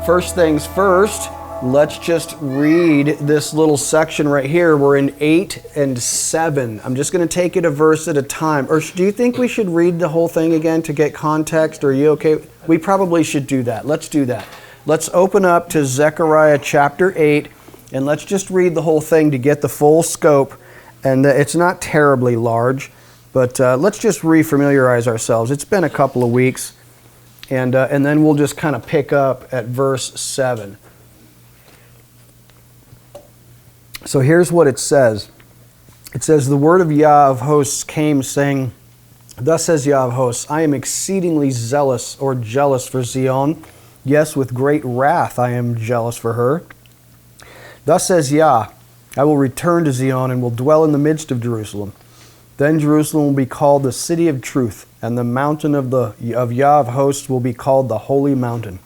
first things first, let's just read this little section right here. We're in 8 and 7. I'm just going to take it a verse at a time. Or do you think we should read the whole thing again to get context? Or are you okay? We probably should do that. Let's do that. Let's open up to Zechariah chapter 8, and let's just read the whole thing to get the full scope. And it's not terribly large, but let's just refamiliarize ourselves. It's been a couple of weeks. And then we'll just kind of pick up at verse 7. So here's what it says. It says, the word of Yah of hosts came, saying, Thus says Yah of hosts, I am exceedingly zealous or jealous for Zion. Yes, with great wrath I am jealous for her. Thus says Yah, I will return to Zion and will dwell in the midst of Jerusalem. Then Jerusalem will be called the city of truth, and the mountain of Yah of hosts will be called the holy mountain.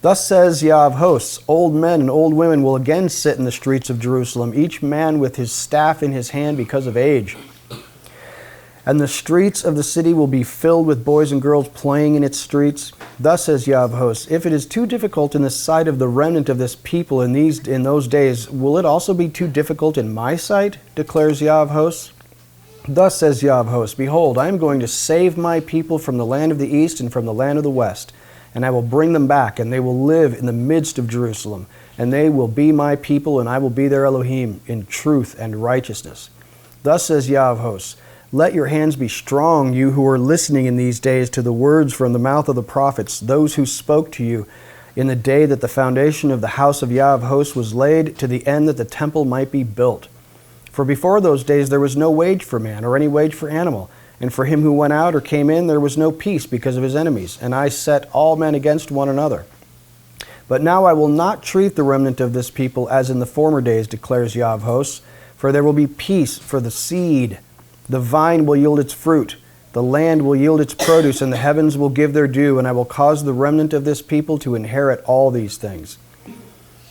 Thus says Yah of hosts, old men and old women will again sit in the streets of Jerusalem, each man with his staff in his hand because of age. And the streets of the city will be filled with boys and girls playing in its streets. Thus says Yah of hosts, if it is too difficult in the sight of the remnant of this people in those days, will it also be too difficult in my sight, declares Yah of hosts? Thus says Yah of hosts, Behold, I am going to save my people from the land of the east and from the land of the west, and I will bring them back, and they will live in the midst of Jerusalem, and they will be my people, and I will be their Elohim in truth and righteousness. Thus says Yah of hosts, Let your hands be strong, you who are listening in these days to the words from the mouth of the prophets, those who spoke to you in the day that the foundation of the house of Yah of hosts was laid, to the end that the temple might be built. For before those days there was no wage for man, or any wage for animal. And for him who went out or came in, there was no peace because of his enemies. And I set all men against one another. But now I will not treat the remnant of this people as in the former days, declares Yah of hosts. For there will be peace for the seed. The vine will yield its fruit. The land will yield its produce, and the heavens will give their due. And I will cause the remnant of this people to inherit all these things.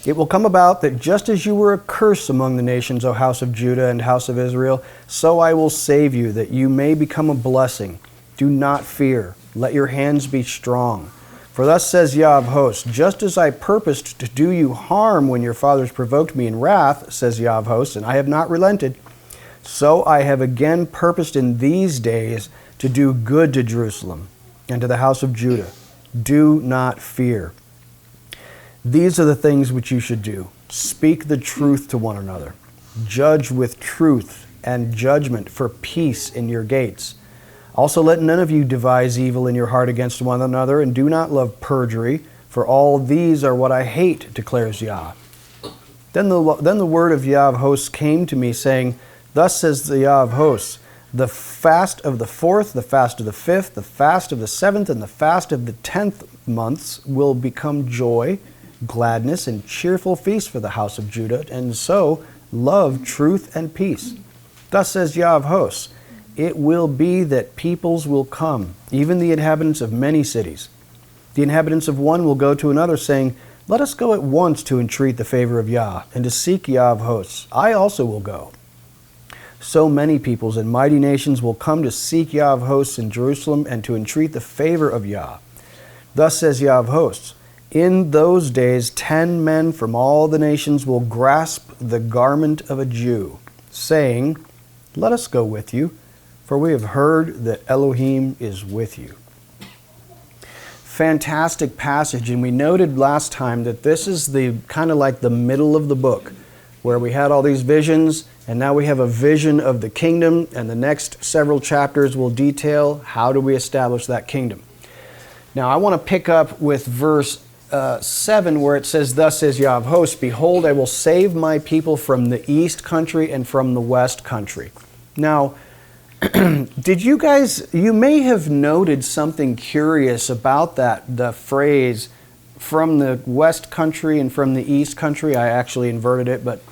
It will come about that just as you were a curse among the nations, O house of Judah and house of Israel, so I will save you, that you may become a blessing. Do not fear. Let your hands be strong. For thus says Yah of hosts, just as I purposed to do you harm when your fathers provoked me in wrath, says Yah of hosts, and I have not relented, so I have again purposed in these days to do good to Jerusalem and to the house of Judah. Do not fear. These are the things which you should do. Speak the truth to one another. Judge with truth and judgment for peace in your gates. Also let none of you devise evil in your heart against one another, and do not love perjury, for all these are what I hate, declares Yah. Then the word of Yah of hosts came to me, saying, Thus says the Yah of hosts, the fast of the 4th, the fast of the 5th, the fast of the 7th, and the fast of the 10th months will become joy, gladness, and cheerful feast for the house of Judah, and so love truth and peace. Thus says Yah of hosts, it will be that peoples will come, even the inhabitants of many cities. The inhabitants of one will go to another, saying, Let us go at once to entreat the favor of Yah, and to seek Yah of hosts. I also will go. So many peoples and mighty nations will come to seek Yah of hosts in Jerusalem, and to entreat the favor of Yah. Thus says Yah of hosts, In those days 10 men from all the nations will grasp the garment of a Jew, saying, Let us go with you, for we have heard that Elohim is with you. Fantastic passage, and we noted last time that this is the kind of like the middle of the book, where we had all these visions, and now we have a vision of the kingdom, and the next several chapters will detail how do we establish that kingdom. Now I want to pick up with verse 7, where it says, Thus says Yah of hosts, Behold, I will save my people from the east country and from the west country. Now, did you guys, you may have noted something curious about that, the phrase, from the west country and from the east country. I actually inverted it, but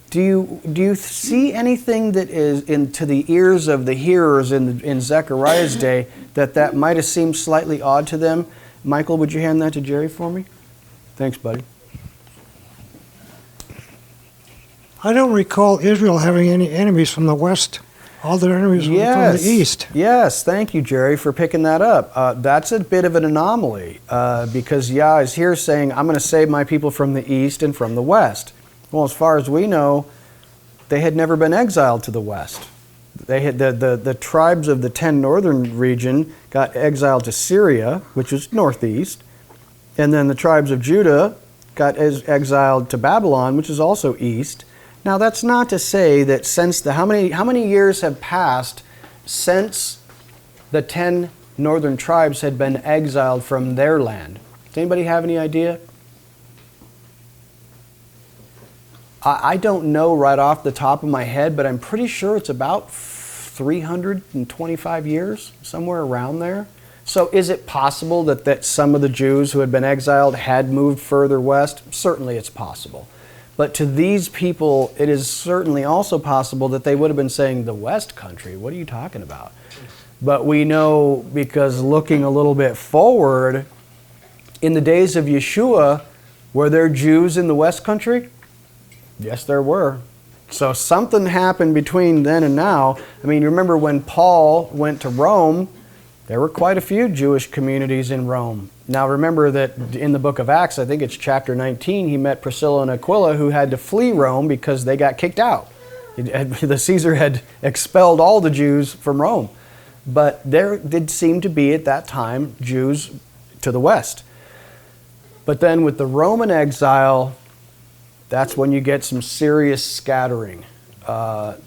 do you see anything that is to the ears of the hearers in Zechariah's day that might have seemed slightly odd to them? Michael, would you hand that to Jerry for me? Thanks, buddy. I don't recall Israel having any enemies from the west All their enemies were from the east. Yes, thank you, Jerry, for picking that up. That's a bit of an anomaly because Yah is here saying, I'm going to save my people from the east and from the west. Well, as far as we know, they had never been exiled to the west. They had the tribes of the 10 northern region got exiled to Syria, which is northeast, and then the tribes of Judah got exiled to Babylon, which is also east. Now, that's not to say that since how many years have passed since the 10 northern tribes had been exiled from their land? Does anybody have any idea? I don't know right off the top of my head, but I'm pretty sure it's about 325 years, somewhere around there. So is it possible that some of the Jews who had been exiled had moved further west? Certainly it's possible. But to these people, it is certainly also possible that they would have been saying, the West Country, what are you talking about? But we know, because looking a little bit forward, in the days of Yeshua, were there Jews in the West Country? Yes, there were. So something happened between then and now. I mean, you remember when Paul went to Rome, there were quite a few Jewish communities in Rome. Now remember that in the book of Acts, I think it's chapter 19, he met Priscilla and Aquila who had to flee Rome because they got kicked out. The Caesar had expelled all the Jews from Rome. But there did seem to be at that time Jews to the west. But then with the Roman exile, that's when you get some serious scattering.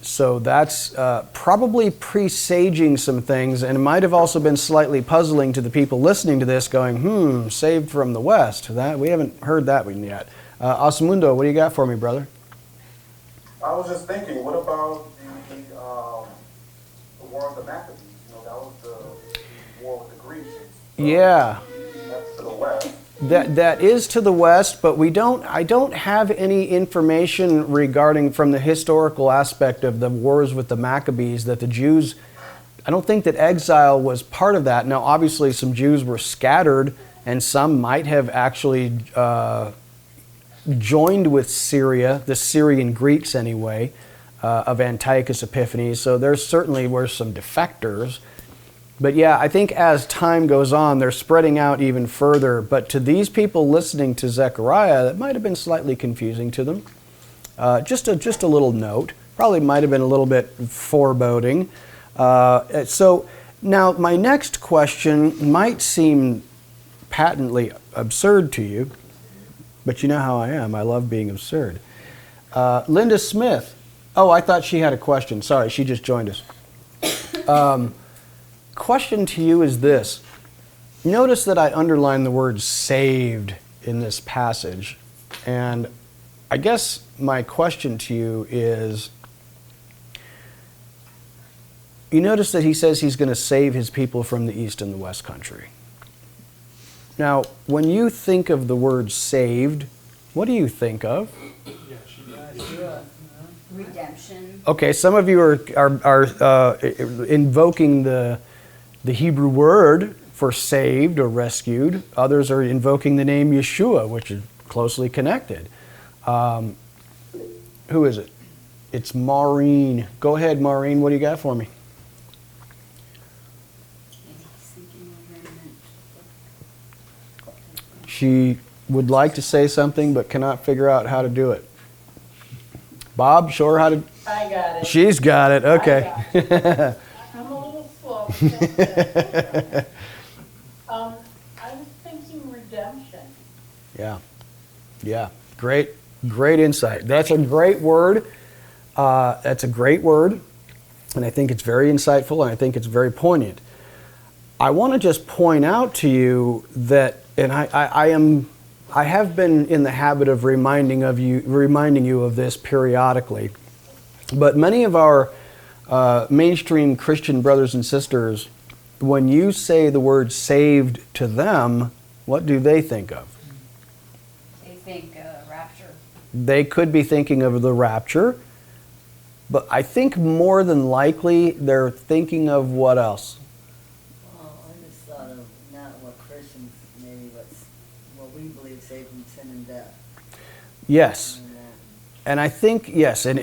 So that's probably presaging some things, and it might have also been slightly puzzling to the people listening to this, going, saved from the West. We haven't heard that one yet. Osmundo, what do you got for me, brother? I was just thinking, what about the War of the Maccabees? That was the war with the Greeks. Yeah. That's to the west. That is to the west, but I don't have any information regarding from the historical aspect of the wars with the Maccabees that the Jews, I don't think that exile was part of that. Now, obviously, some Jews were scattered, and some might have actually joined with Syria, the Syrian Greeks anyway, of Antiochus Epiphanes. So there certainly were some defectors. But yeah, I think as time goes on, they're spreading out even further. But to these people listening to Zechariah, that might have been slightly confusing to them. Just a little note. Probably might have been a little bit foreboding. So now my next question might seem patently absurd to you, but you know how I am. I love being absurd. Linda Smith. Oh, I thought she had a question. Sorry, she just joined us. Question to you is this. Notice that I underlined the word saved in this passage. And I guess my question to you is, you notice that he says he's going to save his people from the east and the west country. Now, when you think of the word saved, what do you think of? Redemption. Okay, some of you are invoking the Hebrew word for saved or rescued. Others are invoking the name Yeshua, which is closely connected. Who is it? It's Maureen. Go ahead, Maureen. What do you got for me? She would like to say something but cannot figure out how to do it. Bob, show her how to... I got it. She's got it. Okay. I'm a little slow. I was thinking redemption. Yeah. Great insight. That's a great word. And I think it's very insightful, and I think it's very poignant. I want to just point out to you that, and I have been in the habit of reminding you of this periodically, but many of our mainstream Christian brothers and sisters, when you say the word saved to them, what do they think of? They think rapture. They could be thinking of the rapture, but I think more than likely they're thinking of what else? Well, I just thought of not what Christians maybe, but what we believe saved from sin and death. Yes. And I think, yes, and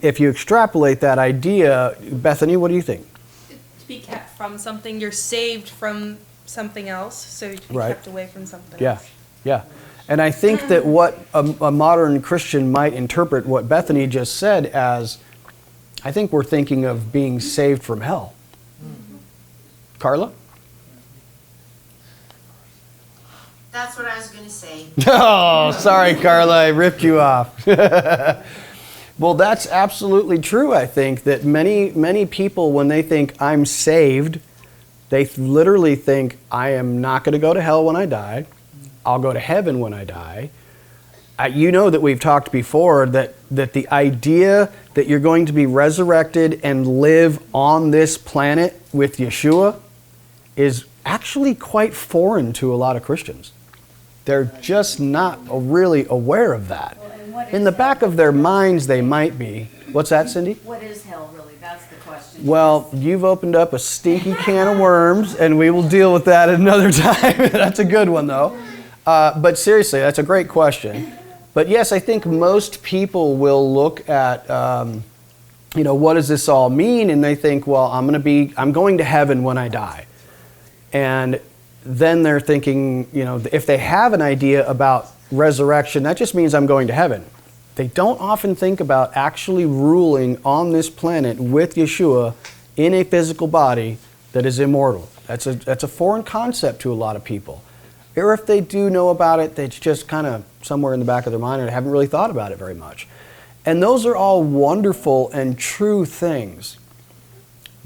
if you extrapolate that idea, Bethany, what do you think? To be kept from something, you're saved from something else, so to be Right. kept away from something Yeah, else. yeah. And I think that what a modern Christian might interpret what Bethany just said as, I think we're thinking of being saved from hell. Carla? That's what I was going to say. Oh, sorry, Carla, I ripped you off. Well, that's absolutely true, I think, that many people, when they think I'm saved, they literally think I am not going to go to hell when I die. I'll go to heaven when I die. You know that we've talked before that the idea that you're going to be resurrected and live on this planet with Yeshua is actually quite foreign to a lot of Christians. They're just not really aware of that. Well, and what In is the hell? back of their minds, they might be. What's that, Cindy? What is hell really? That's the question. Well, you've opened up a stinky can of worms, and we will deal with that another time. That's a good one, though. But seriously, that's a great question. But yes, I think most people will look at, what does this all mean? And they think, well, I'm going to heaven when I die. And then they're thinking, if they have an idea about resurrection, that just means I'm going to heaven. They don't often think about actually ruling on this planet with Yeshua in a physical body that is immortal. That's a foreign concept to a lot of people. Or if they do know about it, it's just kind of somewhere in the back of their mind and they haven't really thought about it very much. And those are all wonderful and true things.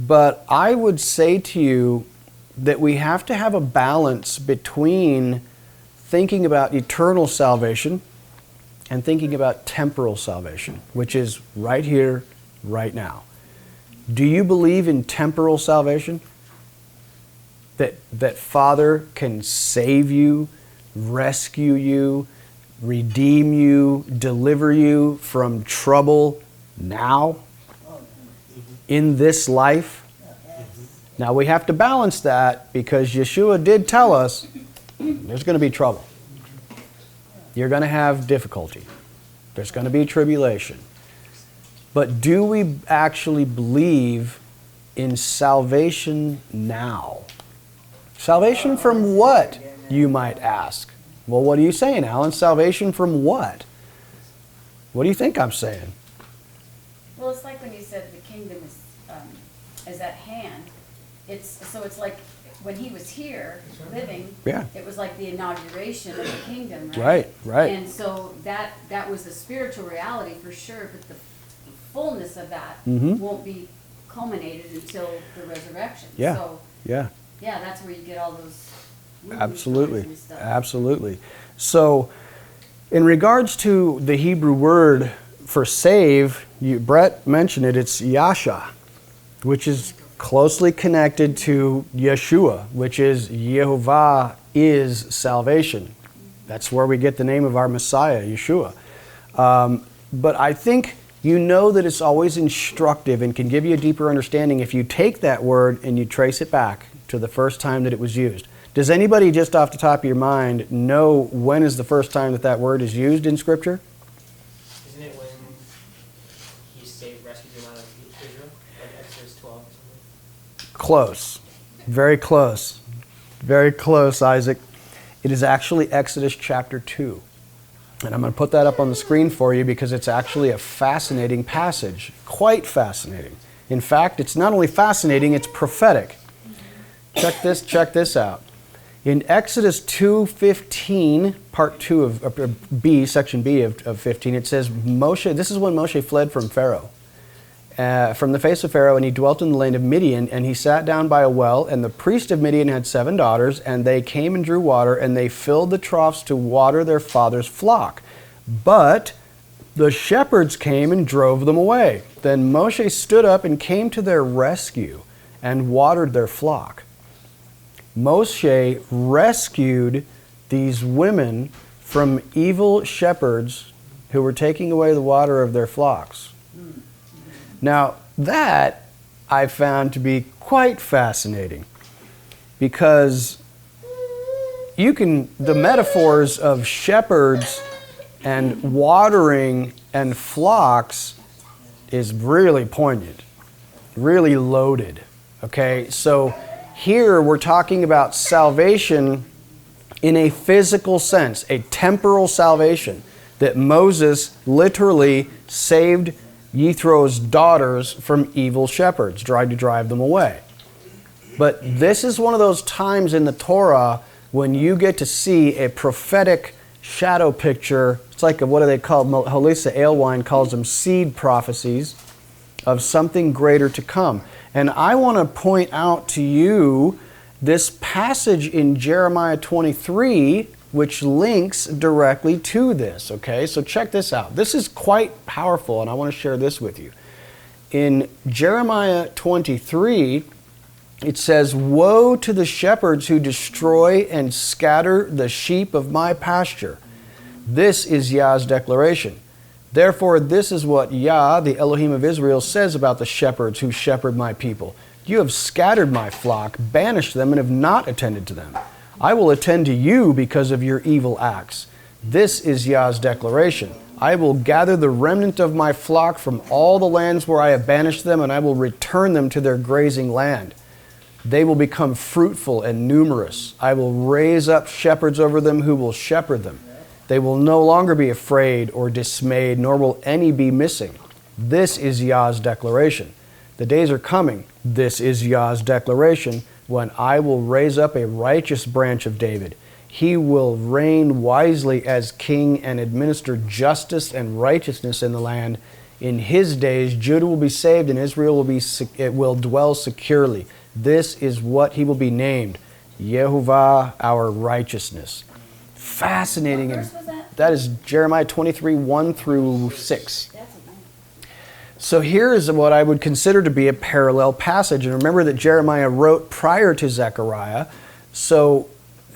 But I would say to you that we have to have a balance between thinking about eternal salvation and thinking about temporal salvation, which is right here, right now. Do you believe in temporal salvation? That Father can save you, rescue you, redeem you, deliver you from trouble now, in this life? Now we have to balance that because Yeshua did tell us there's going to be trouble. You're going to have difficulty. There's going to be tribulation. But do we actually believe in salvation now? Salvation from what, you might ask? Well, what are you saying, Alan? Salvation from what? What do you think I'm saying? Well, it's like when you said the kingdom is at hand. It's like when he was here living, Yeah. it was like the inauguration of the kingdom, right? Right, right. And so that was a spiritual reality for sure, but the fullness of that Mhm. won't be culminated until the resurrection. Yeah, So, yeah. yeah, that's where you get all those movie Absolutely, signs and stuff. absolutely. So, in regards to the Hebrew word for save, Brett mentioned it, it's Yasha, which is closely connected to Yeshua, which is Yehovah is salvation. That's where we get the name of our Messiah, Yeshua. But I think you know that it's always instructive and can give you a deeper understanding if you take that word and you trace it back to the first time that it was used. Does anybody just off the top of your mind know when is the first time that word is used in Scripture? Isn't it when he rescued them out of Israel? Like Exodus 12 or something? Close. Very close. Very close, Isaac. It is actually Exodus chapter 2. And I'm going to put that up on the screen for you because it's actually a fascinating passage. Quite fascinating. In fact, it's not only fascinating, it's prophetic. Check this out. In Exodus 2:15, part 2 of B, section B of 15, it says, this is when Moshe fled from Pharaoh, from the face of Pharaoh, and he dwelt in the land of Midian, and he sat down by a well, and the priest of Midian had 7 daughters, and they came and drew water, and they filled the troughs to water their father's flock. But the shepherds came and drove them away. Then Moshe stood up and came to their rescue and watered their flock. Moshe rescued these women from evil shepherds who were taking away the water of their flocks. Now, that I found to be quite fascinating because the metaphors of shepherds and watering And flocks is really poignant, really loaded. Okay, so here we're talking about salvation in a physical sense, a temporal salvation, that Moses literally saved Yethro's daughters from evil shepherds, tried to drive them away. But this is one of those times in the Torah when you get to see a prophetic shadow picture. It's like what do they call, Halisa Alewine calls them seed prophecies of something greater to come. And I want to point out to you this passage in Jeremiah 23, which links directly to this, okay? So check this out. This is quite powerful, and I want to share this with you. In Jeremiah 23, it says, "Woe to the shepherds who destroy and scatter the sheep of my pasture." This is Yah's declaration. "Therefore, this is what Yah, the Elohim of Israel, says about the shepherds who shepherd my people. You have scattered my flock, banished them, and have not attended to them. I will attend to you because of your evil acts. This is Yah's declaration. I will gather the remnant of my flock from all the lands where I have banished them, and I will return them to their grazing land. They will become fruitful and numerous. I will raise up shepherds over them who will shepherd them. They will no longer be afraid or dismayed, nor will any be missing. This is Yah's declaration. The days are coming, this is Yah's declaration, when I will raise up a righteous branch of David. He will reign wisely as king and administer justice and righteousness in the land. In his days, Judah will be saved and Israel will dwell securely. This is what he will be named, Yehovah, our righteousness." Fascinating. What verse was that? That is Jeremiah 23, 1 through 6. That's amazing. So here is what I would consider to be a parallel passage. And remember that Jeremiah wrote prior to Zechariah. So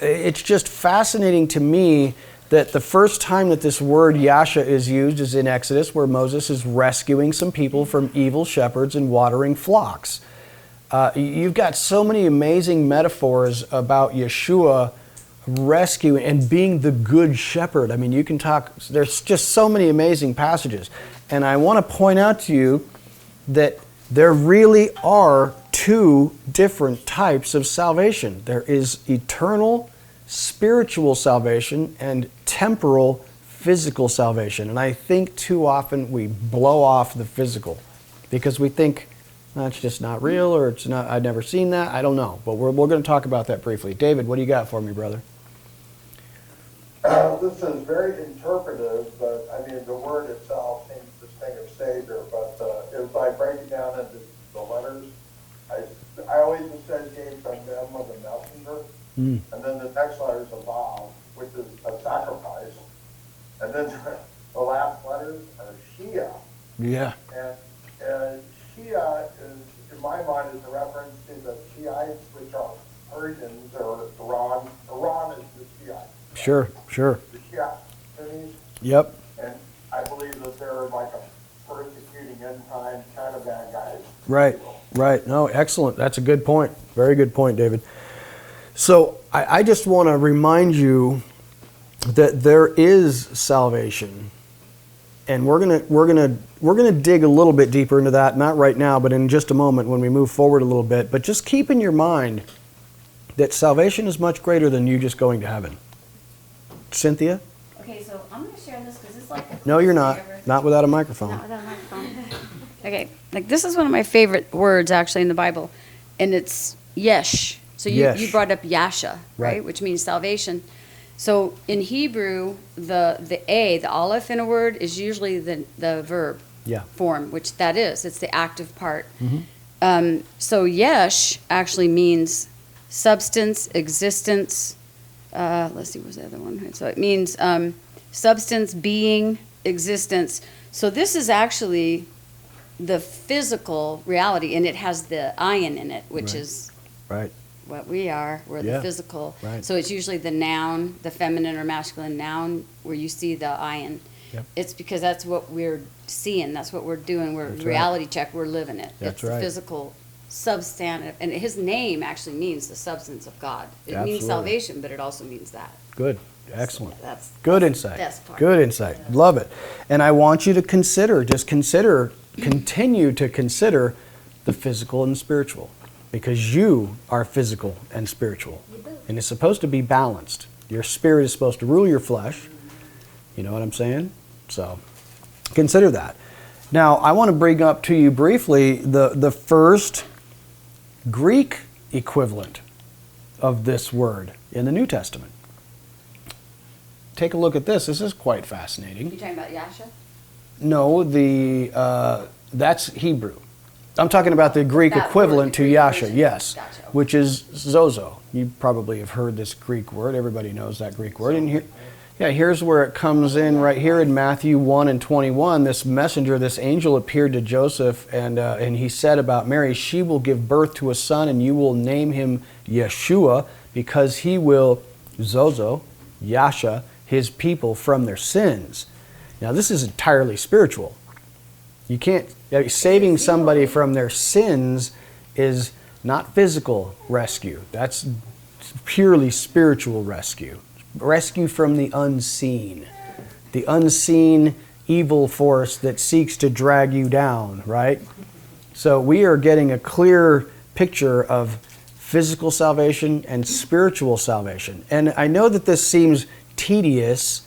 it's just fascinating to me that the first time that this word Yasha is used is in Exodus, where Moses is rescuing some people from evil shepherds and watering flocks. You've got so many amazing metaphors about Yeshua rescuing and being the good shepherd. I mean, you can talk, there's just so many amazing passages. And I want to point out to you that there really are two different types of salvation. There is eternal spiritual salvation and temporal physical salvation. And I think too often we blow off the physical because we think that's just not real, or it's not, I've never seen that. I don't know. But we're going to talk about that briefly. David, what do you got for me, brother? This is very interpretive, but I mean, the word itself means this thing of Savior, but if I break it down into the letters, I always associate from them with a messenger, and then the next letter is a Vav, which is a sacrifice, and then the last letters are Shia, Yeah. and Shia is, in my mind, is a reference to the Shiites, which are Persians, or Iran. Iran is the Shiites. Sure. The Shia Sunnis, Yep. and I believe that they're like a persecuting end time kind of bad guys. Right. No, excellent. That's a good point. Very good point, David. So I just want to remind you that there is salvation, and we're gonna dig a little bit deeper into that. Not right now, but in just a moment when we move forward a little bit. But just keep in your mind that salvation is much greater than you just going to heaven. Cynthia? Okay, so I'm going to share this because it's like... No, you're not. Not without a microphone. Not without a microphone. Okay, like this is one of my favorite words actually in the Bible, and it's yesh. So you brought up yasha, right? Which means salvation. So in Hebrew, the aleph in a word is usually the verb form, which that is. It's the active part. Mm-hmm. So yesh actually means substance, existence. Let's see, what's the other one? So it means substance, being, existence. So this is actually the physical reality, and it has the ayin in it, which is what we are. We're the physical. Right. So it's usually the noun, the feminine or masculine noun, where you see the ayin. Yep. It's because that's what we're seeing. That's what we're doing. We're reality check. We're living it. That's it's the physical, substantive, and his name actually means the substance of God. It means salvation, but it also means that. Good. Excellent. That's Good the insight. best part. Good insight. Love it. And I want you to continue to consider the physical and the spiritual, because you are physical and spiritual. And it's supposed to be balanced. Your spirit is supposed to rule your flesh. You know what I'm saying? So consider that. Now, I want to bring up to you briefly the first Greek equivalent of this word in the New Testament. Take a look at this. This is quite fascinating. You talking about Yasha? No, that's Hebrew. I'm talking about the Greek That equivalent word, the to Greek Yasha, version. yes, Gotcha. which is zozo. You probably have heard this Greek word. Everybody knows that Greek word. And here, here's where it comes in right here in Matthew 1:21. This messenger, this angel appeared to Joseph, and he said about Mary, she will give birth to a son, and you will name him Yeshua, because he will, zozo, Yasha, his people from their sins. Now, this is entirely spiritual. You can't, saving somebody from their sins is not physical rescue. That's purely spiritual rescue. Rescue from the unseen evil force that seeks to drag you down, right? So we are getting a clear picture of physical salvation and spiritual salvation. And I know that this seems tedious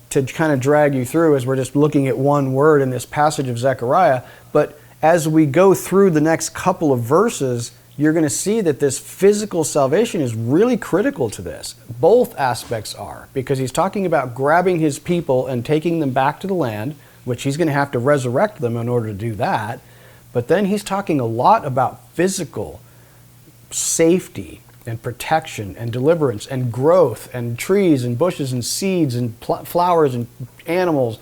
to kind of drag you through as we're just looking at one word in this passage of Zechariah, but as we go through the next couple of verses, you're going to see that this physical salvation is really critical to this. Both aspects are, because he's talking about grabbing his people and taking them back to the land, which he's going to have to resurrect them in order to do that. But then he's talking a lot about physical safety and protection and deliverance and growth and trees and bushes and seeds and flowers and animals.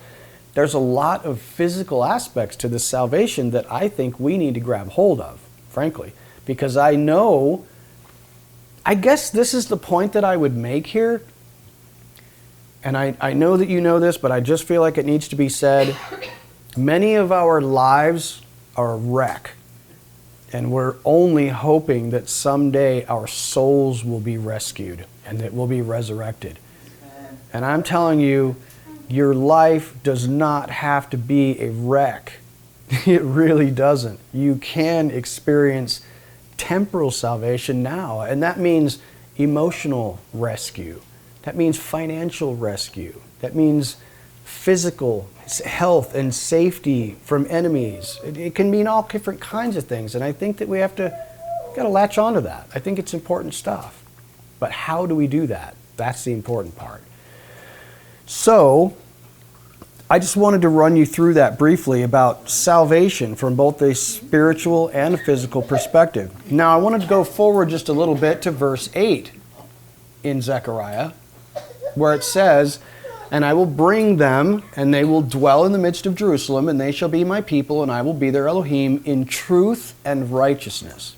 There's a lot of physical aspects to this salvation that I think we need to grab hold of, frankly. Because I guess this is the point that I would make here. And I know that you know this, but I just feel like it needs to be said. Many of our lives are a wreck. And we're only hoping that someday our souls will be rescued and that we'll be resurrected. And I'm telling you, your life does not have to be a wreck. It really doesn't. You can experience temporal salvation now, and that means emotional rescue. That means financial rescue. That means physical health and safety from enemies. It can mean all different kinds of things, and I think that we got to latch onto that. I think it's important stuff. But how do we do that? That's the important part. So, I just wanted to run you through that briefly about salvation from both a spiritual and a physical perspective. Now, I wanted to go forward just a little bit to verse 8 in Zechariah, where it says, "And I will bring them, and they will dwell in the midst of Jerusalem, and they shall be my people, and I will be their Elohim in truth and righteousness."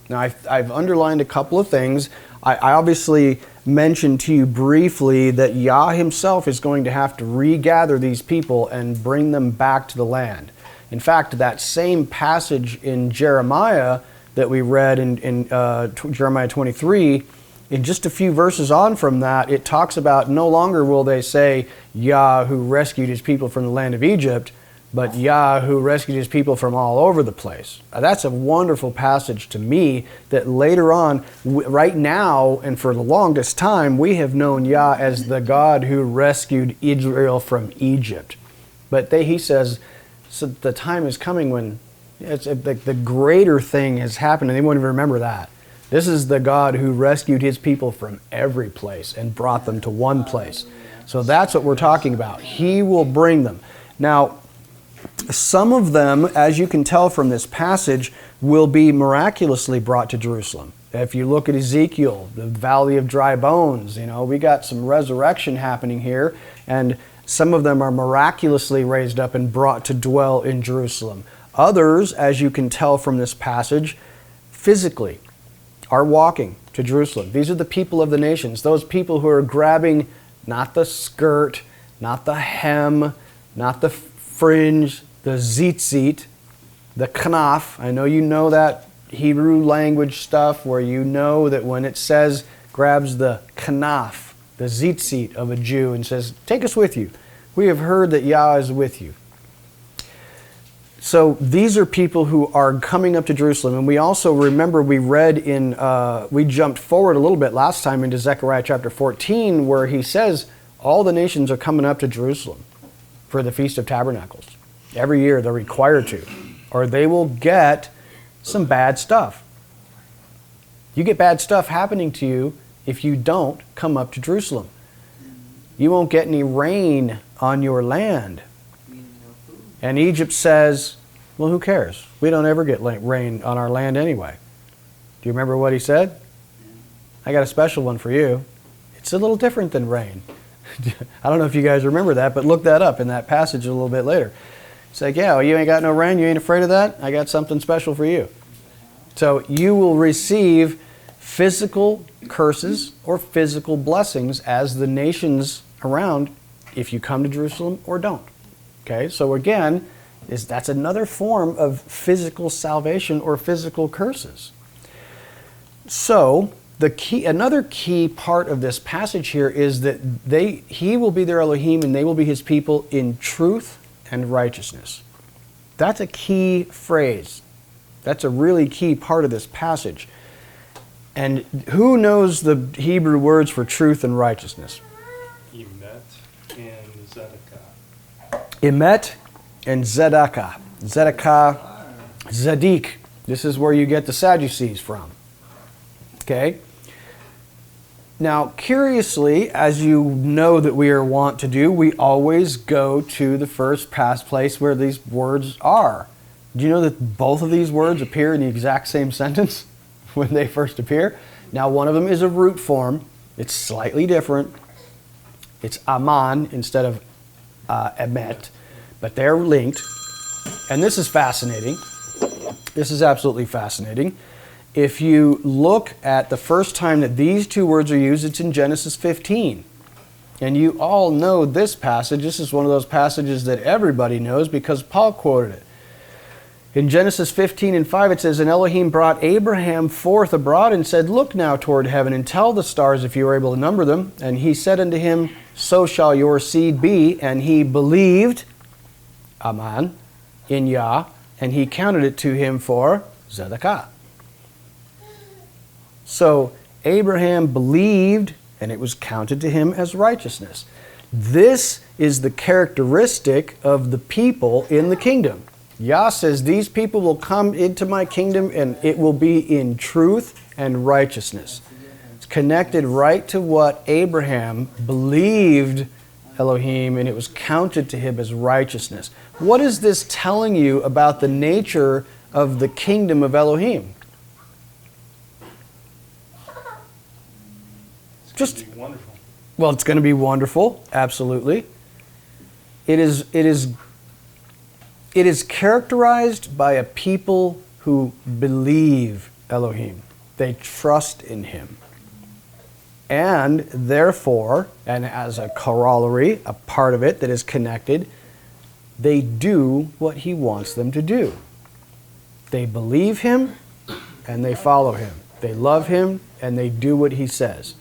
Now, I've underlined a couple of things. I obviously mentioned to you briefly that Yah himself is going to have to regather these people and bring them back to the land. In fact, that same passage in Jeremiah that we read in Jeremiah 23, in just a few verses on from that, it talks about no longer will they say Yah who rescued his people from the land of Egypt, but Yah who rescued his people from all over the place. That's a wonderful passage to me that later on, right now and for the longest time, we have known Yah as the God who rescued Israel from Egypt. But he says, so the time is coming when the greater thing has happened, and they won't even remember that. This is the God who rescued his people from every place and brought them to one place. So that's what we're talking about. He will bring them. Now, some of them, as you can tell from this passage, will be miraculously brought to Jerusalem. If you look at Ezekiel, the valley of dry bones, we got some resurrection happening here, and some of them are miraculously raised up and brought to dwell in Jerusalem. Others, as you can tell from this passage, physically are walking to Jerusalem. These are the people of the nations, those people who are grabbing not the skirt, not the hem, not the fringe, the tzitzit, the knaf. I know you know that Hebrew language stuff where you know that when it says grabs the knaf, the tzitzit of a Jew, and says, take us with you. We have heard that Yah is with you. So these are people who are coming up to Jerusalem. And we also remember we read in, we jumped forward a little bit last time into Zechariah chapter 14, where he says all the nations are coming up to Jerusalem for the Feast of Tabernacles. Every year they're required to, or they will get some bad stuff. You get bad stuff happening to you if you don't come up to Jerusalem. You won't get any rain on your land. And Egypt says, well, who cares? We don't ever get rain on our land anyway. Do you remember what he said? I got a special one for you. It's a little different than rain. I don't know if you guys remember that, but look that up in that passage a little bit later. It's like, yeah, well, you ain't got no rain, you ain't afraid of that? I got something special for you. So you will receive physical curses or physical blessings as the nations around if you come to Jerusalem or don't. Okay, so again, that's another form of physical salvation or physical curses. So another key part of this passage here is that he will be their Elohim and they will be his people in truth and righteousness. That's a key phrase. That's a really key part of this passage. And who knows the Hebrew words for truth and righteousness? Emet and Zedekah. Emet and Zedekah. Zedekah, Zadik. This is where you get the Sadducees from. Okay? Now, curiously, as you know that we are wont to do, we always go to the first past place where these words are. Do you know that both of these words appear in the exact same sentence when they first appear? Now, one of them is a root form. It's slightly different. It's Aman instead of Emet, but they're linked. And this is fascinating. This is absolutely fascinating. If you look at the first time that these two words are used, it's in Genesis 15. And you all know this passage. This is one of those passages that everybody knows because Paul quoted it. In Genesis 15 and 5 it says, and Elohim brought Abraham forth abroad and said, look now toward heaven and tell the stars if you are able to number them. And he said unto him, so shall your seed be. And he believed, Aman, in Yah, and he counted it to him for Zedekah. So Abraham believed, and it was counted to him as righteousness. This is the characteristic of the people in the kingdom. Yah says, these people will come into my kingdom, and it will be in truth and righteousness. It's connected right to what Abraham believed Elohim, and it was counted to him as righteousness. What is this telling you about the nature of the kingdom of Elohim? Just wonderful. Well, it's going to be wonderful, absolutely. It is characterized by a people who believe Elohim. They trust in him. And therefore, and as a corollary, a part of it that is connected, they do what he wants them to do. They believe him and they follow him. They love him and they do what he says.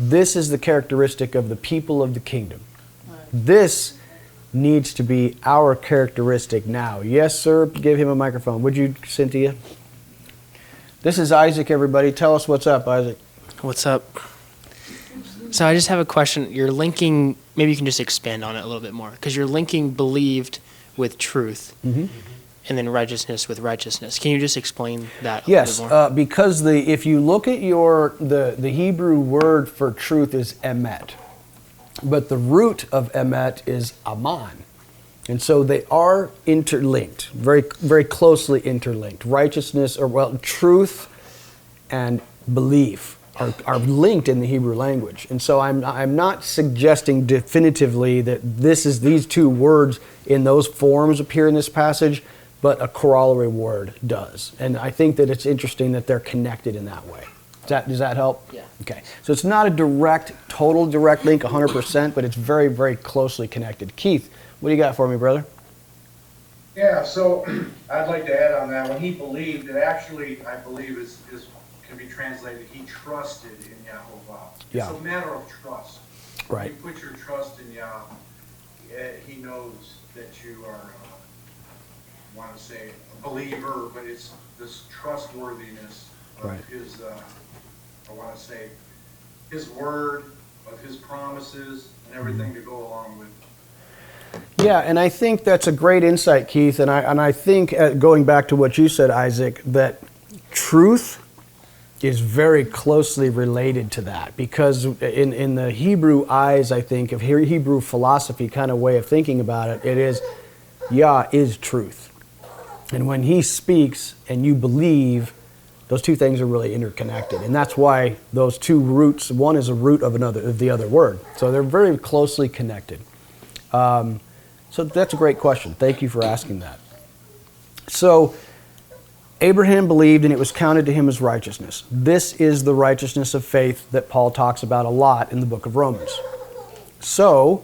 This is the characteristic of the people of the kingdom. This needs to be our characteristic now. Yes, sir. Give him a microphone. Would you, Cynthia? This is Isaac, everybody. Tell us what's up, Isaac. What's up? So I just have a question. You're linking, maybe you can just expand on it a little bit more, because you're linking believed with truth. Mm-hmm. And then righteousness with righteousness. Can you just explain that a little bit more? Because if you look at the Hebrew word for truth is emet, but the root of emet is aman. And so they are interlinked, very, very closely interlinked. Righteousness, truth and belief are linked in the Hebrew language. And so I'm not suggesting definitively that these two words in those forms appear in this passage, but a corollary word does. And I think that it's interesting that they're connected in that way. Does that help? Yeah. Okay. So it's not a total direct link 100%, but it's very, very closely connected. Keith, what do you got for me, brother? Yeah, so I'd like to add on that. When he believed, it actually, I believe, can be translated, he trusted in Yahovah. Yeah. It's a matter of trust. Right. You put your trust in Yah, he knows that you are, want to say, a believer, but it's this trustworthiness of Right. his, I want to say, his word, of his promises, and everything to go along with it. Yeah, and I think that's a great insight, Keith. And I think, going back to what you said, Isaac, that truth is very closely related to that, because in the Hebrew eyes, I think, of Hebrew philosophy kind of way of thinking about it, it is Yah is truth. And when he speaks and you believe, those two things are really interconnected. And that's why those two roots, one is a root of the other word. So they're very closely connected. So that's a great question. Thank you for asking that. So Abraham believed and it was counted to him as righteousness. This is the righteousness of faith that Paul talks about a lot in the book of Romans. So,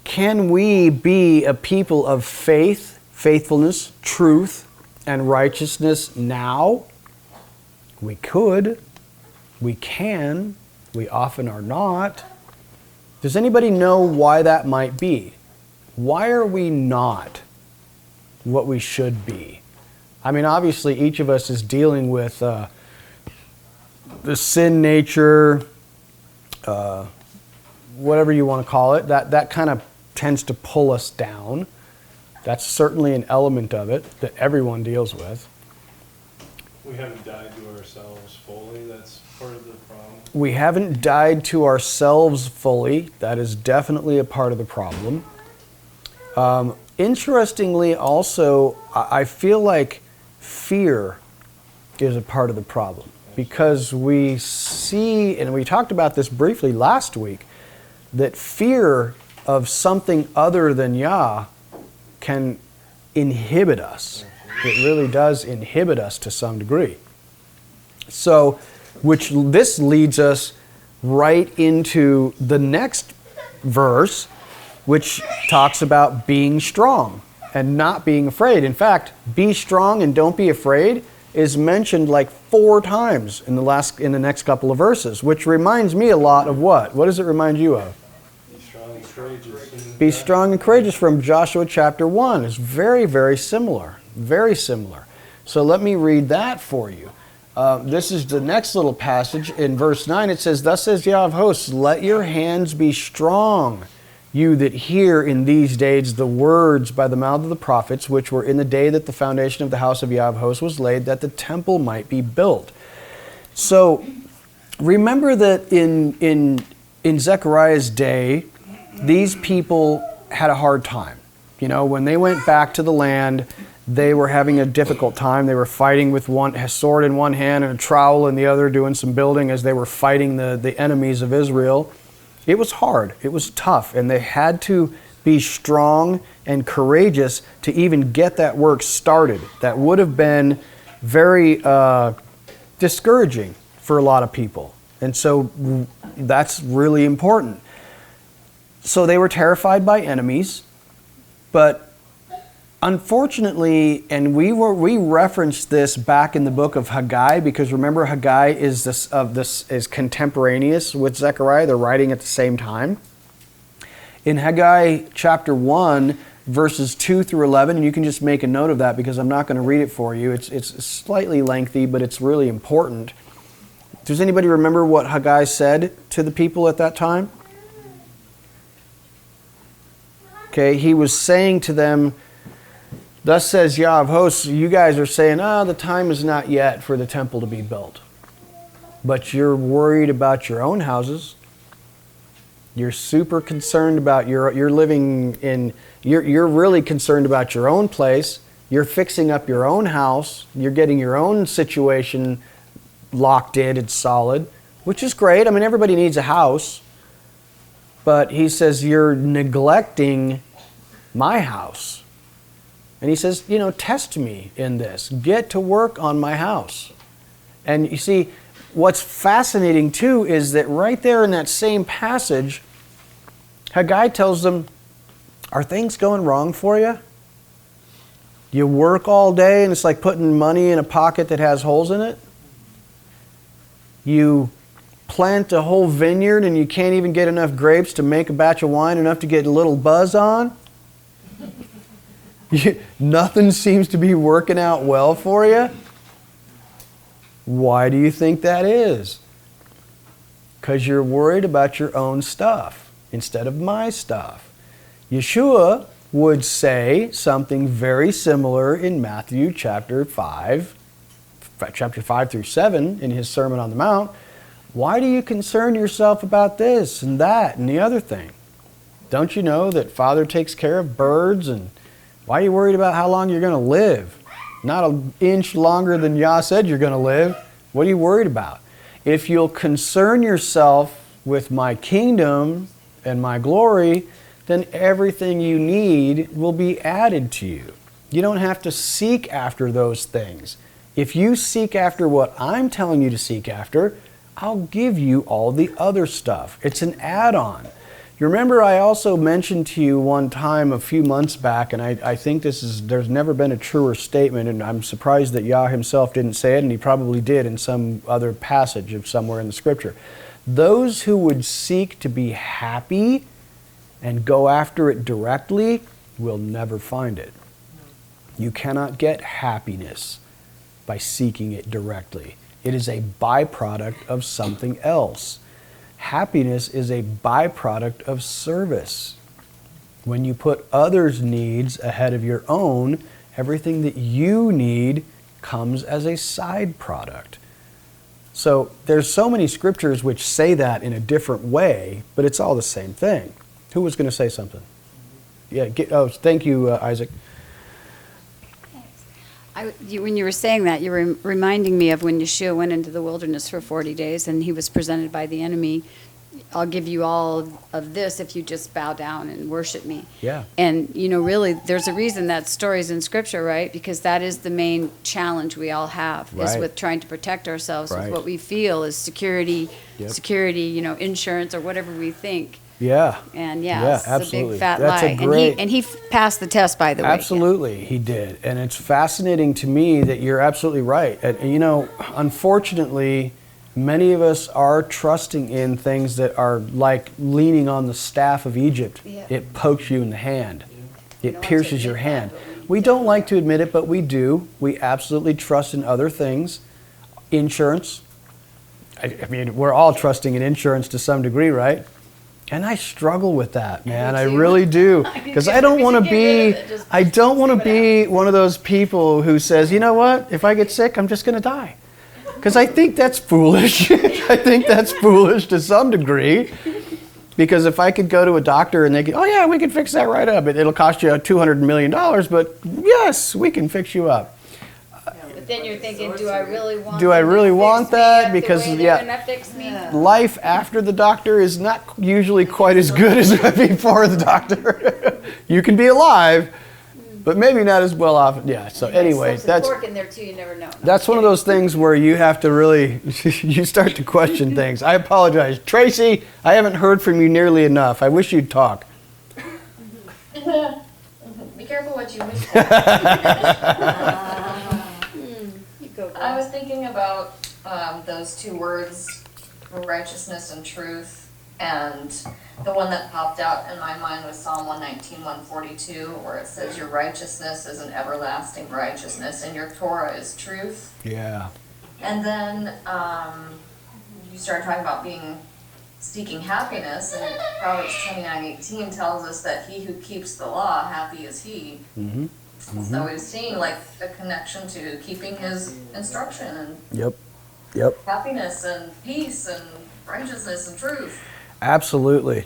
can we be a people of faith, faithfulness, truth, and righteousness now? We could. We can. We often are not. Does anybody know why that might be? Why are we not what we should be? I mean, obviously, each of us is dealing with the sin nature, whatever you want to call it. That kind of tends to pull us down. That's certainly an element of it that everyone deals with. We haven't died to ourselves fully. That's part of the problem. We haven't died to ourselves fully. That is definitely a part of the problem. Interestingly, also, I feel like fear is a part of the problem, because we see, and we talked about this briefly last week, that fear of something other than Yah can inhibit us. It really does inhibit us to some degree. So, this leads us right into the next verse, which talks about being strong and not being afraid. In fact, be strong and don't be afraid is mentioned like 4 times in the next couple of verses, which reminds me a lot of what? What does it remind you of? Be strong and courageous. Be strong and courageous from Joshua chapter 1. It's very, very similar. Very similar. So let me read that for you. This is the next little passage. In verse 9 it says, "Thus says Yah of hosts, let your hands be strong, you that hear in these days the words by the mouth of the prophets, which were in the day that the foundation of the house of Yah of hosts was laid, that the temple might be built." So remember that in Zechariah's day, these people had a hard time. You know, when they went back to the land, they were having a difficult time. They were fighting with a sword in one hand and a trowel in the other, doing some building as they were fighting the enemies of Israel. It was hard. It was tough. And they had to be strong and courageous to even get that work started. That would have been very discouraging for a lot of people. And so that's really important. So they were terrified by enemies, but unfortunately, and we referenced this back in the book of Haggai, because remember Haggai is contemporaneous with Zechariah. They're writing at the same time. In Haggai chapter 1, verses 2 through 11, and you can just make a note of that because I'm not going to read it for you. It's slightly lengthy, but it's really important. Does anybody remember what Haggai said to the people at that time? Okay, he was saying to them, "Thus says Yah of hosts," you guys are saying, the time is not yet for the temple to be built. But you're worried about your own houses. You're super concerned about you're living in, you're really concerned about your own place. You're fixing up your own house. You're getting your own situation locked in and solid, which is great. I mean, everybody needs a house. But he says, you're neglecting my house. And he says, test me in this. Get to work on my house. And you see, what's fascinating too is that right there in that same passage, Haggai tells them, are things going wrong for you? You work all day and it's like putting money in a pocket that has holes in it? You plant a whole vineyard and you can't even get enough grapes to make a batch of wine enough to get a little buzz on? Nothing seems to be working out well for you? Why do you think that is? Because you're worried about your own stuff instead of my stuff. Yeshua would say something very similar in Matthew chapter 5 through 7 in his Sermon on the Mount. Why do you concern yourself about this and that and the other thing? Don't you know that Father takes care of birds? And why are you worried about how long you're going to live? Not an inch longer than Yah said you're going to live. What are you worried about? If you'll concern yourself with my kingdom and my glory, then everything you need will be added to you. You don't have to seek after those things. If you seek after what I'm telling you to seek after, I'll give you all the other stuff. It's an add-on. You remember I also mentioned to you one time a few months back, and I think there's never been a truer statement, and I'm surprised that Yah himself didn't say it, and he probably did in some other passage of somewhere in the scripture. Those who would seek to be happy and go after it directly will never find it. You cannot get happiness by seeking it directly. It is a byproduct of something else. Happiness is a byproduct of service. When you put others' needs ahead of your own, everything that you need comes as a side product. So there's so many scriptures which say that in a different way, but it's all the same thing. Who was going to say something? Yeah. Thank you, Isaac. When you were saying that, you were reminding me of when Yeshua went into the wilderness for 40 days and he was presented by the enemy. I'll give you all of this if you just bow down and worship me. Yeah. And, really, there's a reason that story's in Scripture, right? Because that is the main challenge we all have, is with trying to protect ourselves with what we feel is security, insurance or whatever we think. Yeah. And yeah, it's absolutely. a big fat That's lie. And he passed the test, by the way. Absolutely, he did. And it's fascinating to me that you're absolutely right. And, unfortunately, many of us are trusting in things that are like leaning on the staff of Egypt. Yeah. It pokes you in the hand. It pierces your hand. We don't like to admit it, but we do. We absolutely trust in other things. Insurance. I mean, we're all trusting in insurance to some degree, right? And I struggle with that, man. I really do, because I don't want to be. I don't want to be one of those people who says, you know what? If I get sick, I'm just going to die. Because I think that's foolish. I think that's foolish to some degree. Because if I could go to a doctor and they could, oh yeah, we can fix that right up. It'll cost you $200 million, but yes, we can fix you up. But then you're thinking, do I really want? Do I really want that? Because fix me? Life after the doctor is not usually quite as good as before the doctor. You can be alive, but maybe not as well off. Yeah. So anyway, that's pork in there too. You never know. That's one of those things where you have to really you start to question things. I apologize, Tracy. I haven't heard from you nearly enough. I wish you'd talk. Be careful what you wish for. I was thinking about those two words, righteousness and truth, and the one that popped out in my mind was Psalm 119, 142, where it says, your righteousness is an everlasting righteousness, and your Torah is truth. Yeah. And then you started talking about seeking happiness, and Proverbs 29:18 tells us that he who keeps the law, happy is he. Mm-hmm. Mm-hmm. So we've seen like a connection to keeping his instruction and happiness and peace and righteousness and truth. Absolutely.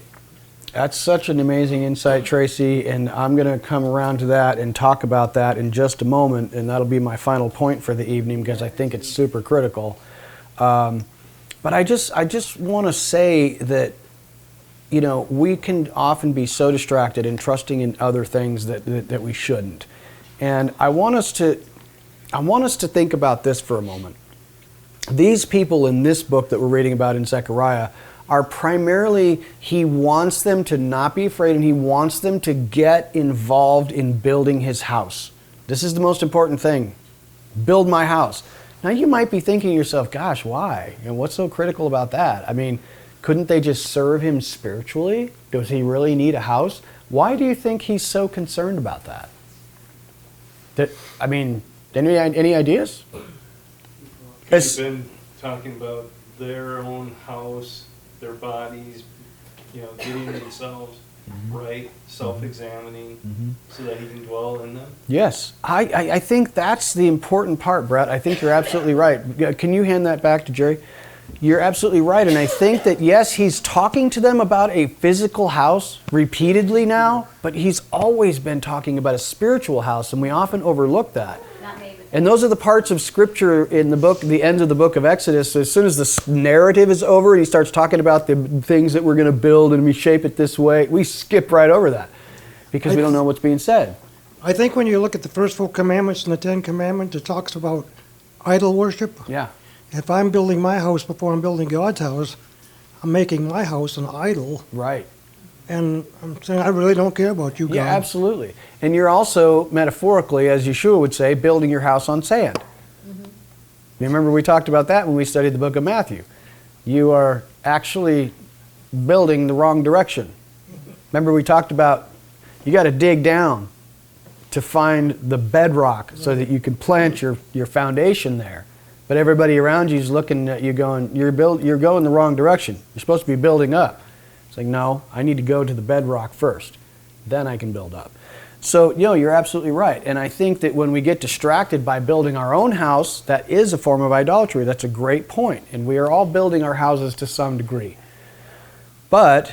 That's such an amazing insight, Tracy, and I'm going to come around to that and talk about that in just a moment, and that'll be my final point for the evening because I think it's super critical. But I just want to say that, we can often be so distracted and trusting in other things that we shouldn't. And I want us to think about this for a moment. These people in this book that we're reading about in Zechariah are primarily, he wants them to not be afraid, and he wants them to get involved in building his house. This is the most important thing. Build my house. Now you might be thinking to yourself, gosh, why? And what's so critical about that? I mean, couldn't they just serve him spiritually? Does he really need a house? Why do you think he's so concerned about that? I mean, any ideas? Could have been talking about their own house, their bodies, getting themselves right, self-examining, so that he can dwell in them. Yes, I think that's the important part, Brett. I think you're absolutely right. Can you hand that back to Jerry? You're absolutely right, and I think that, yes, he's talking to them about a physical house repeatedly now, but he's always been talking about a spiritual house, and we often overlook that. And those are the parts of Scripture in the book, the end of the book of Exodus. So as soon as the narrative is over and he starts talking about the things that we're going to build and we shape it this way, we skip right over that because we don't know what's being said. I think when you look at the first 4 commandments and the 10 commandments, it talks about idol worship. Yeah. If I'm building my house before I'm building God's house, I'm making my house an idol. Right. And I'm saying, I really don't care about you, God. Yeah, absolutely. And you're also, metaphorically, as Yeshua would say, building your house on sand. Mm-hmm. You remember we talked about that when we studied the book of Matthew. You are actually building the wrong direction. Remember we talked about you got to dig down to find the bedrock so that you can plant your foundation there. But everybody around you is looking at you going, you're going the wrong direction. You're supposed to be building up. It's like, no, I need to go to the bedrock first. Then I can build up. So, you're absolutely right. And I think that when we get distracted by building our own house, that is a form of idolatry. That's a great point. And we are all building our houses to some degree. But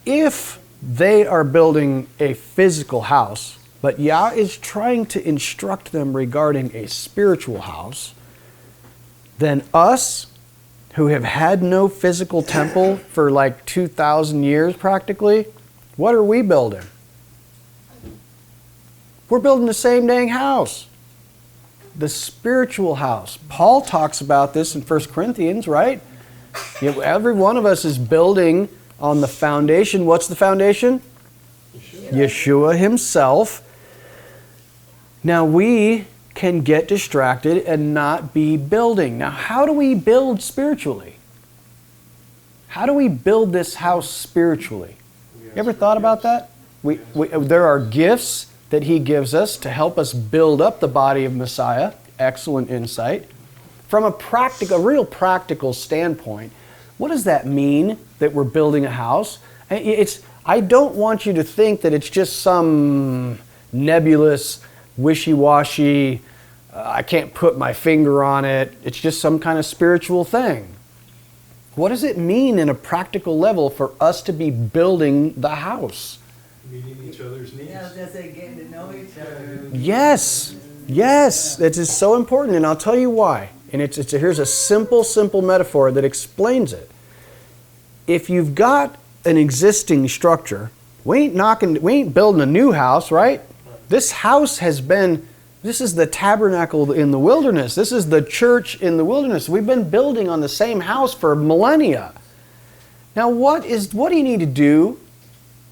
if they are building a physical house, but Yah is trying to instruct them regarding a spiritual house, then us, who have had no physical temple for like 2,000 years practically, what are we building? We're building the same dang house. The spiritual house. Paul talks about this in 1 Corinthians, right? Every one of us is building on the foundation. What's the foundation? Yeshua himself. Now we can get distracted and not be building. Now, how do we build spiritually? How do we build this house spiritually? You ever thought about that? There are gifts that he gives us to help us build up the body of Messiah. Excellent insight. From a real practical standpoint, what does that mean that we're building a house? I don't want you to think that it's just some nebulous, wishy-washy, I can't put my finger on it. It's just some kind of spiritual thing. What does it mean in a practical level for us to be building the house? Meeting each other's needs. Yeah, I was gonna say getting to know each other. Yes, that is so important, and I'll tell you why. And here's a simple metaphor that explains it. If you've got an existing structure, we ain't building a new house, right? This house this is the tabernacle in the wilderness. This is the church in the wilderness. We've been building on the same house for millennia. Now, what do you need to do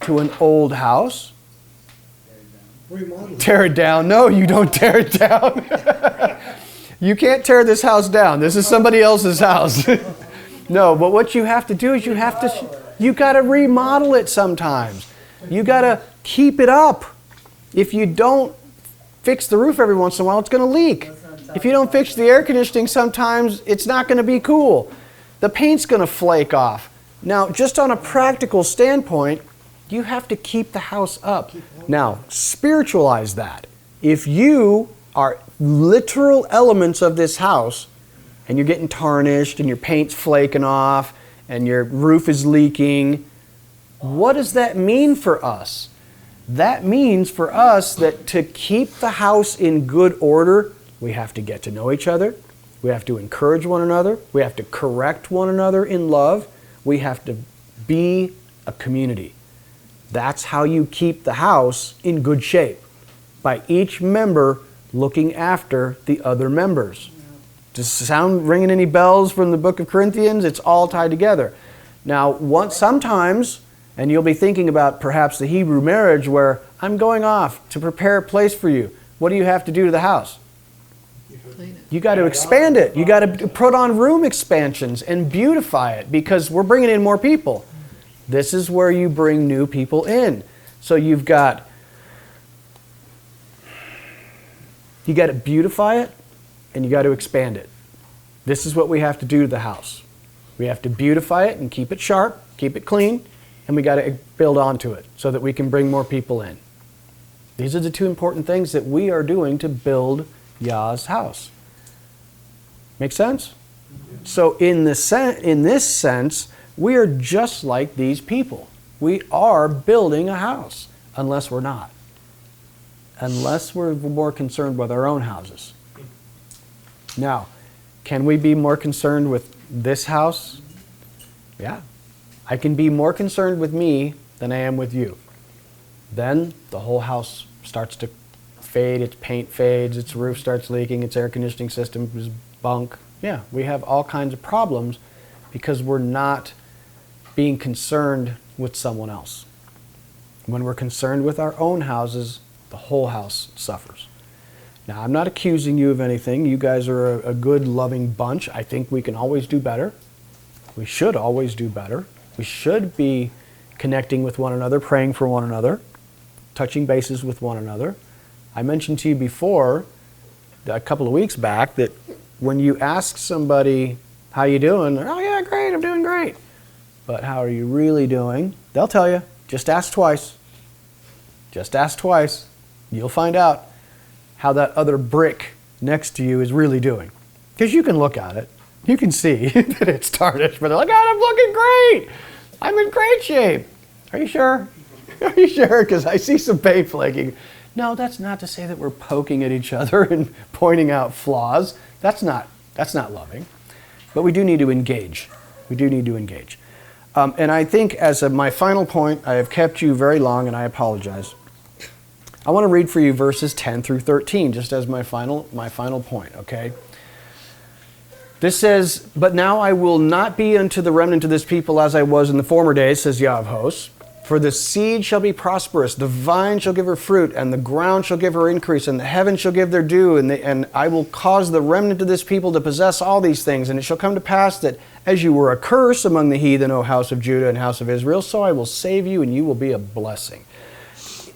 to an old house? Remodel. Tear it down. No, you don't tear it down. You can't tear this house down. This is somebody else's house. No, but what you have to do is you got to remodel it sometimes. You got to keep it up. If you don't fix the roof every once in a while, it's going to leak. If you don't fix the air conditioning sometimes, it's not going to be cool. The paint's going to flake off. Now, just on a practical standpoint, you have to keep the house up. Now, spiritualize that. If you are literal elements of this house, and you're getting tarnished, and your paint's flaking off, and your roof is leaking, what does that mean for us? That means for us that to keep the house in good order, we have to get to know each other. We have to encourage one another. We have to correct one another in love. We have to be a community. That's how you keep the house in good shape, by each member looking after the other members. Does it ringing any bells from the book of Corinthians? It's all tied together. Now, sometimes, and you'll be thinking about perhaps the Hebrew marriage where I'm going off to prepare a place for you. What do you have to do to the house? You got to expand it. You got to put on room expansions and beautify it because we're bringing in more people. This is where you bring new people in. So you got to beautify it and you got to expand it. This is what we have to do to the house. We have to beautify it and keep it sharp, keep it clean, and we got to build onto it so that we can bring more people in. These are the two important things that we are doing to build Yah's house. Make sense? So in this sense, we are just like these people. We are building a house, unless we're not. Unless we're more concerned with our own houses. Now, can we be more concerned with this house? Yeah. I can be more concerned with me than I am with you. Then the whole house starts to fade, its paint fades, its roof starts leaking, its air conditioning system is bunk. Yeah, we have all kinds of problems because we're not being concerned with someone else. When we're concerned with our own houses, the whole house suffers. Now, I'm not accusing you of anything. You guys are a good, loving bunch. I think we can always do better. We should always do better. We should be connecting with one another, praying for one another, touching bases with one another. I mentioned to you before, a couple of weeks back, that when you ask somebody, how you doing? Oh yeah, great, I'm doing great. But how are you really doing? They'll tell you. Just ask twice. Just ask twice. You'll find out how that other brick next to you is really doing. Because you can look at it. You can see that it's tarnished, but they're like, God, I'm looking great. I'm in great shape. Are you sure? Are you sure? Because I see some paint flaking. No, that's not to say that we're poking at each other and pointing out flaws. That's not loving. But we do need to engage. We do need to engage. And I think as my final point, I have kept you very long and I apologize. I want to read for you verses 10 through 13, just as my final point, okay? This says, but now I will not be unto the remnant of this people as I was in the former days, says Yah of hosts. For the seed shall be prosperous, the vine shall give her fruit, and the ground shall give her increase, and the heavens shall give their dew, and I will cause the remnant of this people to possess all these things. And it shall come to pass that as you were a curse among the heathen, O house of Judah and house of Israel, so I will save you, and you will be a blessing.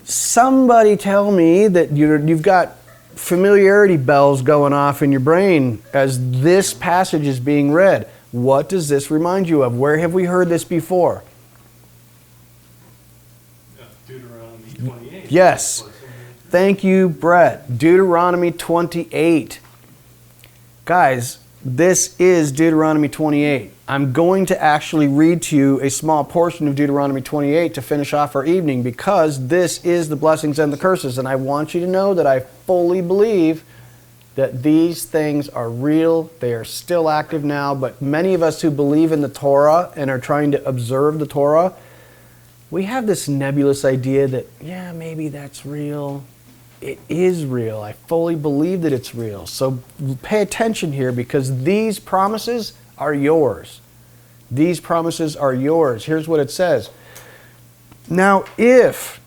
Somebody tell me that you've got familiarity bells going off in your brain as this passage is being read. What does this remind you of? Where have we heard this before? Deuteronomy 28. Yes. Thank you, Brett. Deuteronomy 28. Guys, this is Deuteronomy 28. I'm going to actually read to you a small portion of Deuteronomy 28 to finish off our evening because this is the blessings and the curses. And I want you to know that I fully believe that these things are real. They are still active now. But many of us who believe in the Torah and are trying to observe the Torah, we have this nebulous idea that, yeah, maybe that's real. It is real. I fully believe that it's real. So pay attention here because these promises are yours. These promises are yours. Here's what it says. Now, if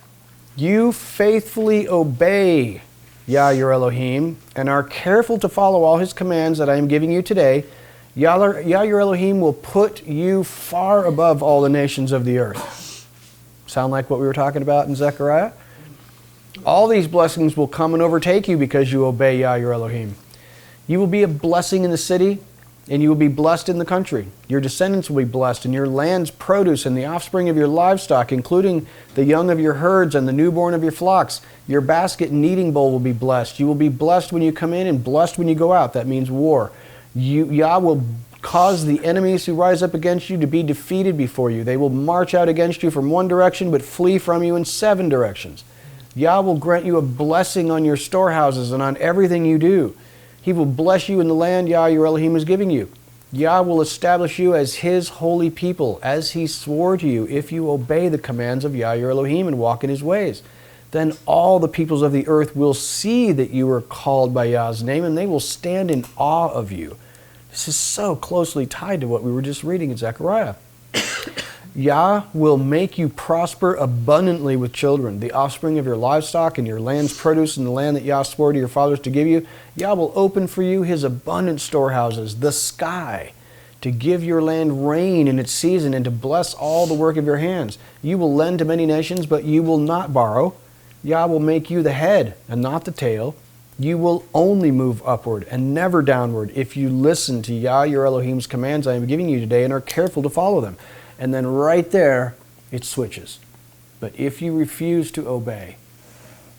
you faithfully obey Yah your Elohim and are careful to follow all his commands that I am giving you today, Yah your Elohim will put you far above all the nations of the earth. Sound like what we were talking about in Zechariah? All these blessings will come and overtake you because you obey Yah your Elohim. You will be a blessing in the city, and you will be blessed in the country. Your descendants will be blessed, and your land's produce and the offspring of your livestock, including the young of your herds and the newborn of your flocks. Your basket and kneading bowl will be blessed. You will be blessed when you come in and blessed when you go out. That means war. Yah will cause the enemies who rise up against you to be defeated before you. They will march out against you from one direction, but flee from you in 7 directions. Yah will grant you a blessing on your storehouses and on everything you do. He will bless you in the land Yah your Elohim is giving you. Yah will establish you as his holy people, as he swore to you, if you obey the commands of Yah your Elohim and walk in his ways. Then all the peoples of the earth will see that you are called by Yah's name, and they will stand in awe of you. This is so closely tied to what we were just reading in Zechariah. Yah will make you prosper abundantly with children, the offspring of your livestock and your land's produce in the land that Yah swore to your fathers to give you. Yah will open for you his abundant storehouses, the sky, to give your land rain in its season and to bless all the work of your hands. You will lend to many nations, but you will not borrow. Yah will make you the head and not the tail. You will only move upward and never downward if you listen to Yah, your Elohim's commands I am giving you today and are careful to follow them. And then right there, it switches. But if you refuse to obey,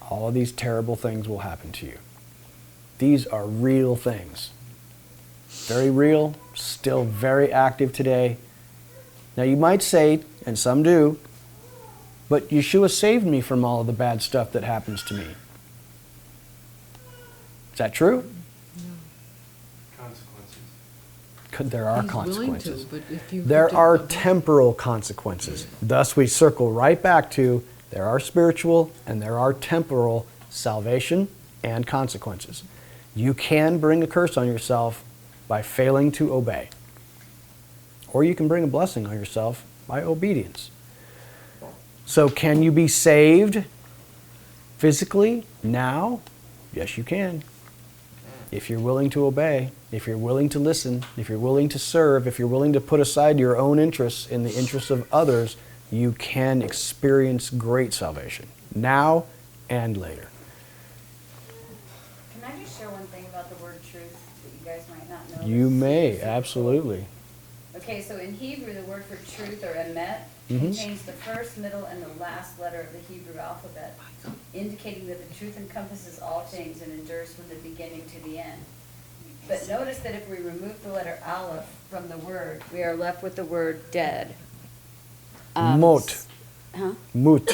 all of these terrible things will happen to you. These are real things. Very real, still very active today. Now you might say, and some do, but Yeshua saved me from all of the bad stuff that happens to me. Is that true? Consequences. There are He's consequences. willing to, but if you There protect are the- temporal consequences. Thus we circle right back to there are spiritual and there are temporal salvation and consequences. You can bring a curse on yourself by failing to obey. Or you can bring a blessing on yourself by obedience. So can you be saved physically now? Yes, you can. If you're willing to obey, if you're willing to listen, if you're willing to serve, if you're willing to put aside your own interests in the interests of others, you can experience great salvation, now and later. Can I just share one thing about the word truth that you guys might not know? You may, absolutely. Okay, so in Hebrew, the word for truth, or emet, Mhm. contains the first, middle, and the last letter of the Hebrew alphabet, indicating that the truth encompasses all things and endures from the beginning to the end. But notice that if we remove the letter aleph from the word, we are left with the word dead. Mot. Huh? Mut.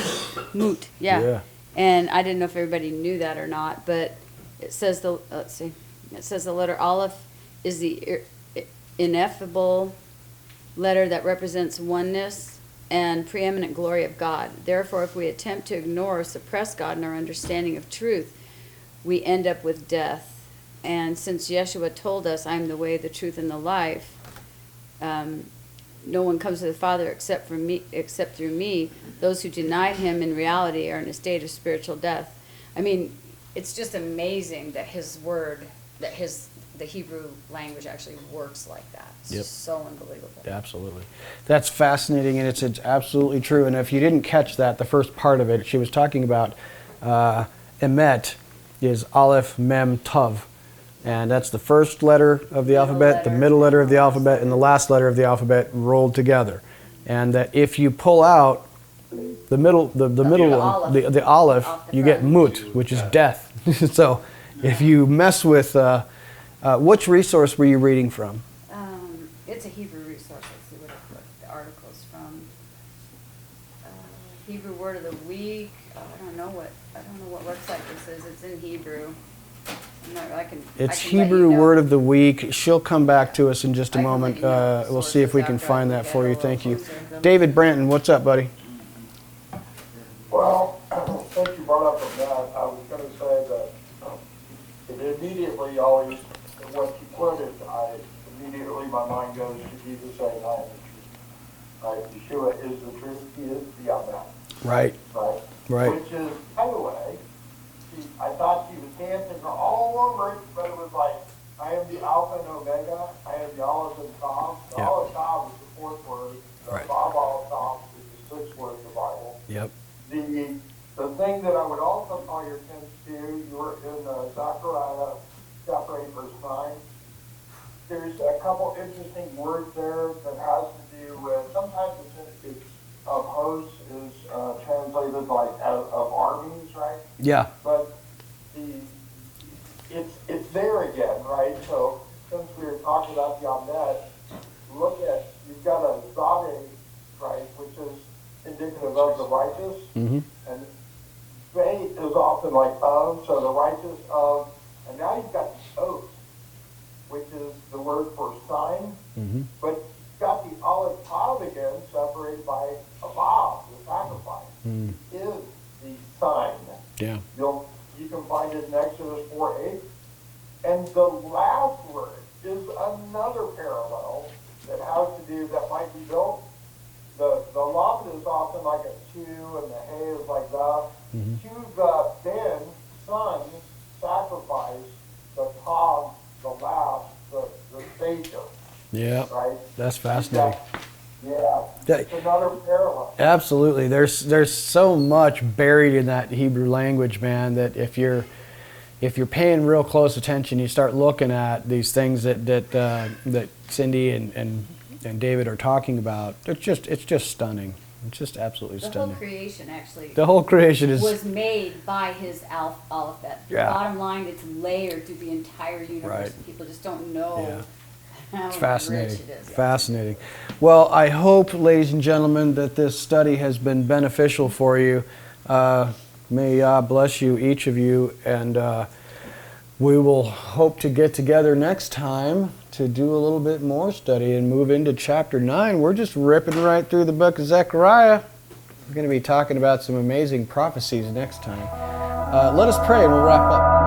Moot, yeah. Yeah. And I didn't know if everybody knew that or not, but it says let's see, it says the letter aleph is the ineffable letter that represents oneness and preeminent glory of God. Therefore, if we attempt to ignore or suppress God in our understanding of truth, we end up with death. And since Yeshua told us, I am the way, the truth, and the life, no one comes to the Father except through me. Those who deny him in reality are in a state of spiritual death. I mean, it's just amazing that his word, that the Hebrew language actually works like that. It's Yep. just so unbelievable. Absolutely. That's fascinating, and it's absolutely true. And if you didn't catch that, the first part of it, she was talking about emet is aleph, mem, tav. And that's the first letter of the alphabet, the middle letter of the alphabet, and the last letter of the alphabet rolled together. And that if you pull out the middle one, the aleph, you get mut, which is death. So if you mess with, which resource were you reading from? It's a Hebrew resource. Let's see what the article's from. Hebrew word of the week. I don't know what website this is. It's in Hebrew. It's Hebrew word of the week. She'll come back to us in just a moment. We'll see if we can find that for you. Thank you. David Branton, what's up, buddy? Well, since you brought up that, I was going to say that it immediately always, when you quoted, immediately my mind goes to Jesus saying, I am the truth. Yeshua is the truth. He is the Amen. Right. Right. Right. Which is, by the way, I thought she was dancing all over it, but it was like, I am the Alpha and Omega. I am the Aleph and Tav. The Yeah. Aleph Tav is the fourth word. The Right. Vav Aleph Tav is the sixth word of the Bible. Yep. The thing that I would also call your attention to, you were in Zechariah chapter 8, verse 9. There's a couple interesting words there that has to do with, sometimes it's of hosts is translated like of armies, right? Yeah. But it's there again, right? So since we were talking about the Ahmed, look at, you've got a Zadeh, right, which is indicative of the righteous, Mm-hmm. and Vei is often like of, so the righteous of, and now you've got the oath, which is the word for sign, Mm-hmm. but you've got the Aleph Tav again, separated by a vow, the sacrifice, Mm. is the sign. Yeah. You can find it in Exodus 4:8. And the last word is another parallel that has to do, that might be built the lamed is often like a chew, and the hay is like that. Choose Ben, son, sacrifice, the Tav, the last, the Savior. Yeah, right? that's fascinating. Yeah, it's another parallel. Absolutely. There's so much buried in that Hebrew language, man, that if you're paying real close attention, you start looking at these things that Cindy and David are talking about. It's just stunning. It's just absolutely The whole stunning. creation actually. The whole creation is was made by his alphabet. Yeah. Bottom line, it's layered through the entire universe. Right. And people just don't know how It's fascinating. rich it is. Fascinating. Well, I hope, ladies and gentlemen, that this study has been beneficial for you. May Yah bless you, each of you, and we will hope to get together next time to do a little bit more study and move into chapter 9. We're just ripping right through the book of Zechariah. We're going to be talking about some amazing prophecies next time. Let us pray and we'll wrap up.